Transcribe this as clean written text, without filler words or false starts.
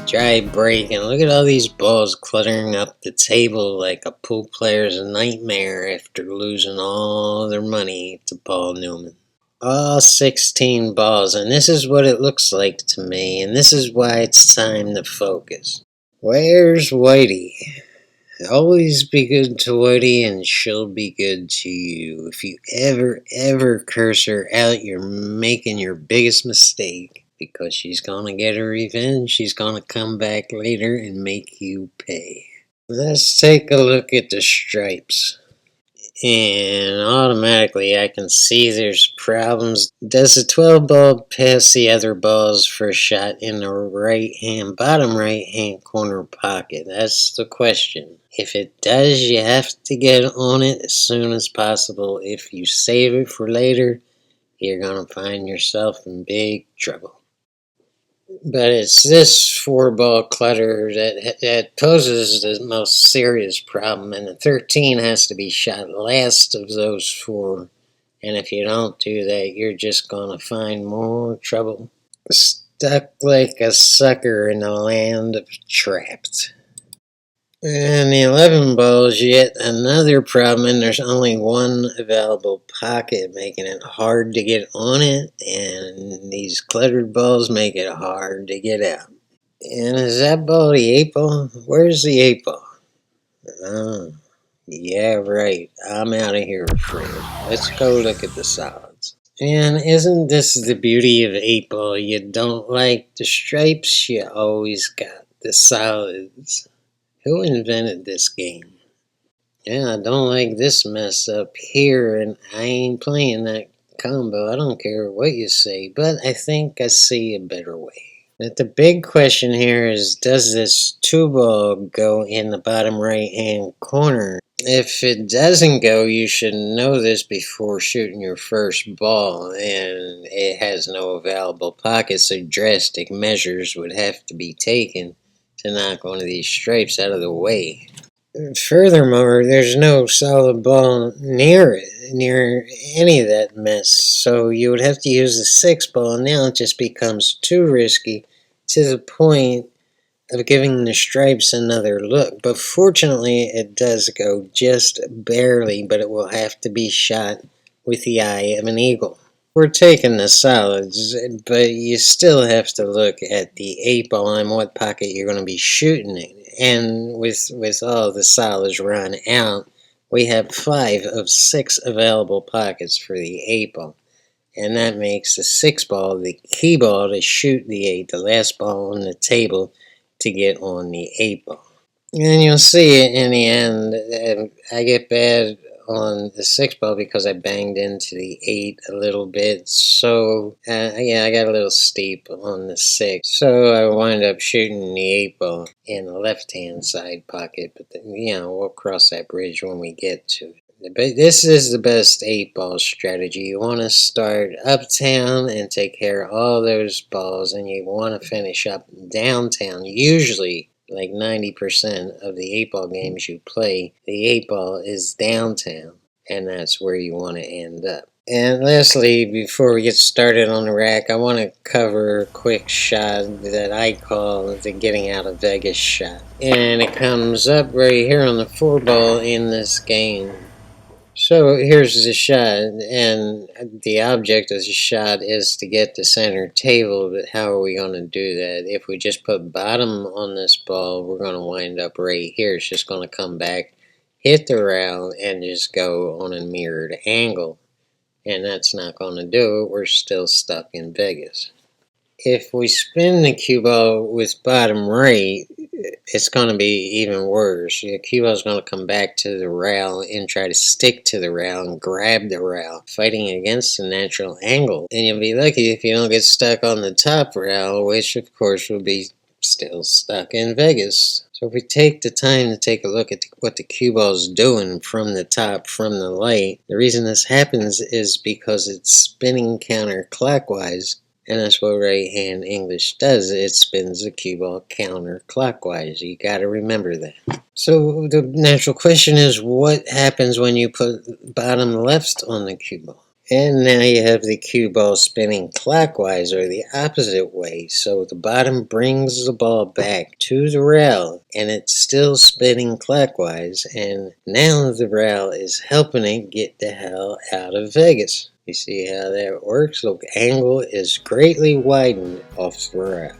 Dry break, and look at all these balls cluttering up the table like a pool player's nightmare after losing all their money to Paul Newman. All 16 balls, and this is what it looks like to me, and this is why it's time to focus. Where's Whitey? Always be good to Whitey, and she'll be good to you. If you ever curse her out, you're making your biggest mistake. Because she's gonna get her revenge, she's gonna come back later and make you pay. Let's take a look at the stripes. And automatically I can see there's problems. Does the 12 ball pass the other balls for a shot in the bottom right hand corner pocket? That's the question. If it does, you have to get on it as soon as possible. If you save it for later, you're gonna find yourself in big trouble. But it's this 4-ball clutter that poses the most serious problem, and the 13 has to be shot last of those 4. And if you don't do that, you're just going to find more trouble. Stuck like a sucker in a land of trapped. And the 11 ball is yet another problem, and there's only one available pocket, making it hard to get on it, and these cluttered balls make it hard to get out. And is that ball the 8 ball? Where's the 8 ball? Oh, yeah, right. I'm out of here, Fred. Let's go look at the solids. And isn't this the beauty of 8 ball? You don't like the stripes, you always got the solids. Who invented this game? Yeah, I don't like this mess up here, and I ain't playing that combo. I don't care what you say, but I think I see a better way. But the big question here is, does this 2 ball go in the bottom right hand corner? If it doesn't go, you should know this before shooting your first ball, and it has no available pockets, so drastic measures would have to be taken to knock one of these stripes out of the way. Furthermore, there's no solid ball near any of that mess, so you would have to use the 6 ball, and now it just becomes too risky to the point of giving the stripes another look. But fortunately, it does go just barely, but it will have to be shot with the eye of an eagle. We're taking the solids, but you still have to look at the 8 ball and what pocket you're going to be shooting in. And with all the solids run out, we have 5 of 6 available pockets for the 8 ball. And that makes the 6 ball the key ball to shoot the 8, the last ball on the table to get on the 8 ball. And you'll see it in the end. I get bad on the 6 ball because I banged into the 8 a little bit, so yeah, I got a little steep on the 6, so I wind up shooting the 8 ball in the left hand side pocket, but then, we'll cross that bridge when we get to it. But this is the best 8 ball strategy. You want to start uptown and take care of all those balls, and you want to finish up downtown. Usually, like 90% of the 8 ball games you play, the 8 ball is downtown, and that's where you want to end up. And lastly, before we get started on the rack, I want to cover a quick shot that I call the getting out of Vegas shot. And it comes up right here on the 4 ball in this game. So here's the shot, and the object of the shot is to get the center table, but how are we going to do that? If we just put bottom on this ball, we're going to wind up right here. It's just going to come back, hit the rail, and just go on a mirrored angle. And that's not going to do it. We're still stuck in Vegas. If we spin the cue ball with bottom right, it's going to be even worse. The cue ball is going to come back to the rail and try to stick to the rail and grab the rail, fighting against the natural angle. And you'll be lucky if you don't get stuck on the top rail, which of course will be still stuck in Vegas. So if we take the time to take a look at what the cue ball is doing from the top, from the light, the reason this happens is because it's spinning counterclockwise. And that's what right-hand English does. It spins the cue ball counterclockwise. You got to remember that. So the natural question is, what happens when you put bottom left on the cue ball? And now you have the cue ball spinning clockwise, or the opposite way. So the bottom brings the ball back to the rail, and it's still spinning clockwise. And now the rail is helping it get the hell out of Vegas. You see how that works? Look, angle is greatly widened off the rail.